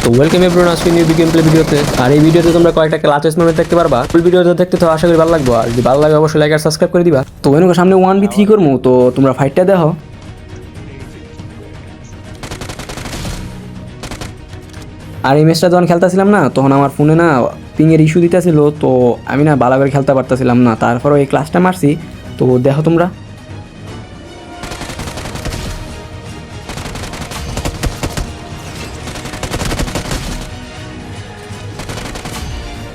তো welcome everyone আজকে new game play ভিডিওতে। আর এই ভিডিওতে তোমরা কয়েকটা ক্লাচেস মোমেন্ট দেখতে পারবা। ফুল ভিডিওটা দেখতে তো আশা করি ভালো লাগবে, আর যদি ভালো লাগে অবশ্যই লাইক আর সাবস্ক্রাইব করে দিবা। তো এর সামনে 1v3 করবো, তো তোমরা ফাইটটা দেখো। আর এই ম্যাচটা যখন খেলতেছিলাম না, তখন আমার ফোনে না পিংয়ের ইস্যু দিতেছিল, তো আমি না ভালো করে খেলতে পারতেছিলাম না। তারপরও এই ক্লাসটা মারছি, তো দেখো তোমরা।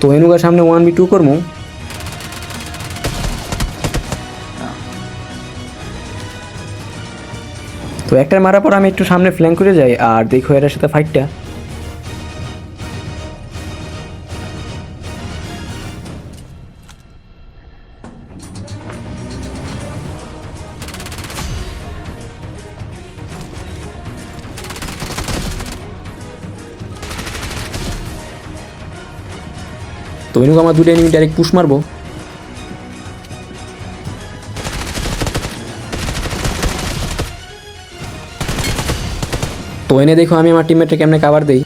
তো এনুকার সামনে 1v2 করবো। তো একটার মারার পর আমি একটু সামনে ফ্ল্যাঙ্ক করে যাই, আর দেখো এটার সাথে ফাইটটা। তো এনুক আমার দুটো এনিমি ডাইরেক্ট পুশ মারবো। তো এনে দেখো আমি আমার টিমমেটকে কেমনে কাভার দেই।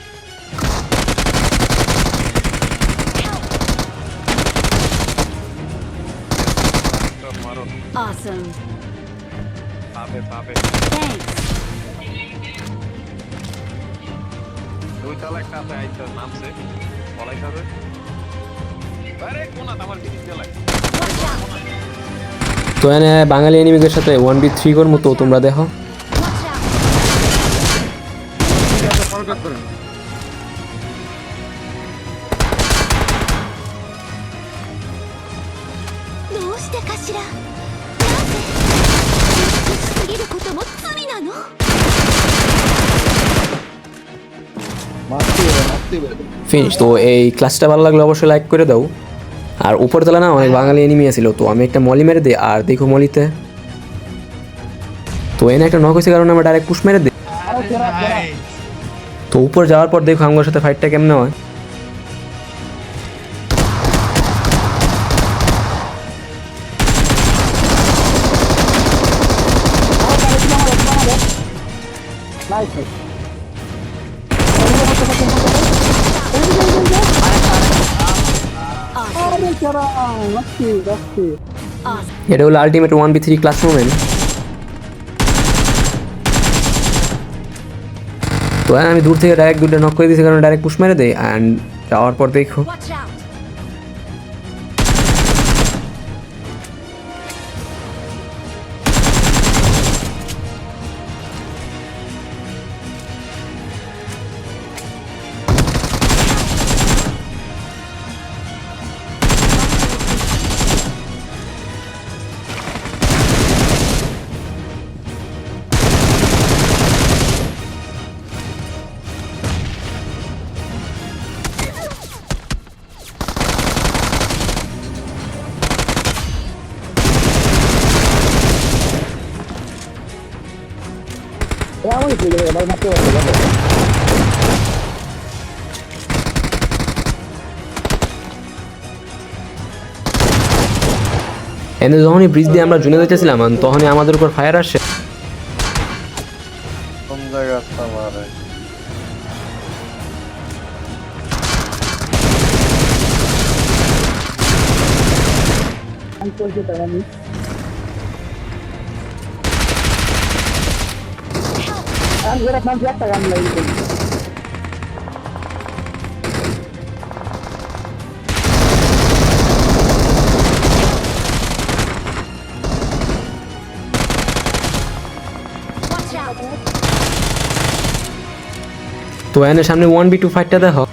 Awesome. পাবে Thanks. দুই তালা একটা আছে আইতে নামছে পলাইতে হবে। আরে কোনা আমার জিনিস দিয়ে লাগে। Watch out. তো এনে বাঙালি এনিমিদের সাথে 1v3 করবো, তো তোমরা দেখো। Watch out.どうしてかしら。なぜ。美しすぎることも罪なの。ফিনিশ। তো এই ক্লাসটা ভালো লাগলে অবশ্যই লাইক করে দাও। আর উপরতলা না অনেক বাঙালি এনিমি ছিল, তো আমি একটা মলি মেরে দিই। আর দেখো মলিতে তো এনে একটা নক হয়েছে, কারণে আমরা ডাইরেক্ট পুশ মেরে দিই। তো উপর যাওয়ার পর দেখো আমার সাথে ফাইটটা কেমনে হয়। এটা হলো আলটিমেট 1v3 ক্লাস মোমেন্ট। তো আমি দূর থেকে ডাইরেক্ট দুটো নক করে দিয়েছি, কারণ ডাইরেক্ট পুশ মেরে দেয়। অ্যান্ড যাওয়ার পর দেখো Watch out. এনে যখনই ব্রিজ দিয়ে আমরা জুনে যেতেছিলাম, তখনই আমাদের উপর ফায়ার আসে। কোন জায়গা আছে আমারে Watch out. তো এনে সামনে 1v2 ফাইটটা দেখো।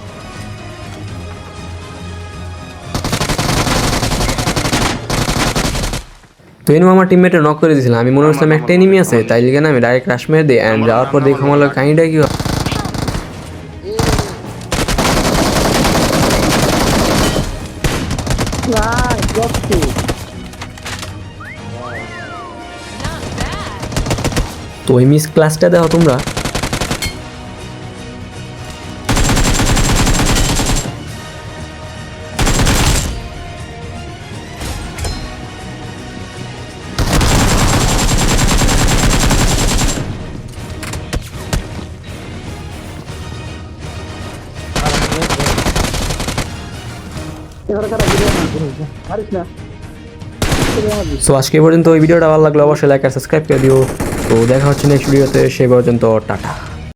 তো এনে আমার টিমমেটে নক করে দিয়েছিলাম। আমি মনে করছিলাম একটা এনিমি আছে, তাই লিগে না আমি ডাইরেক্ট রাশ মেরে দিই। অ্যান্ড যাওয়ার পর দেখো আমার কাহিনীটা কি হয়। তো এই মিস ক্লাসটা দেখো তোমরা। সো আজকে পর্যন্ত ওই ভিডিওটা ভালো লাগলো অবশ্যই লাইক আর সাবস্ক্রাইব করে দিও। তো দেখা হচ্ছে নেক্সট ভিডিওতে, সে পর্যন্ত টাটা।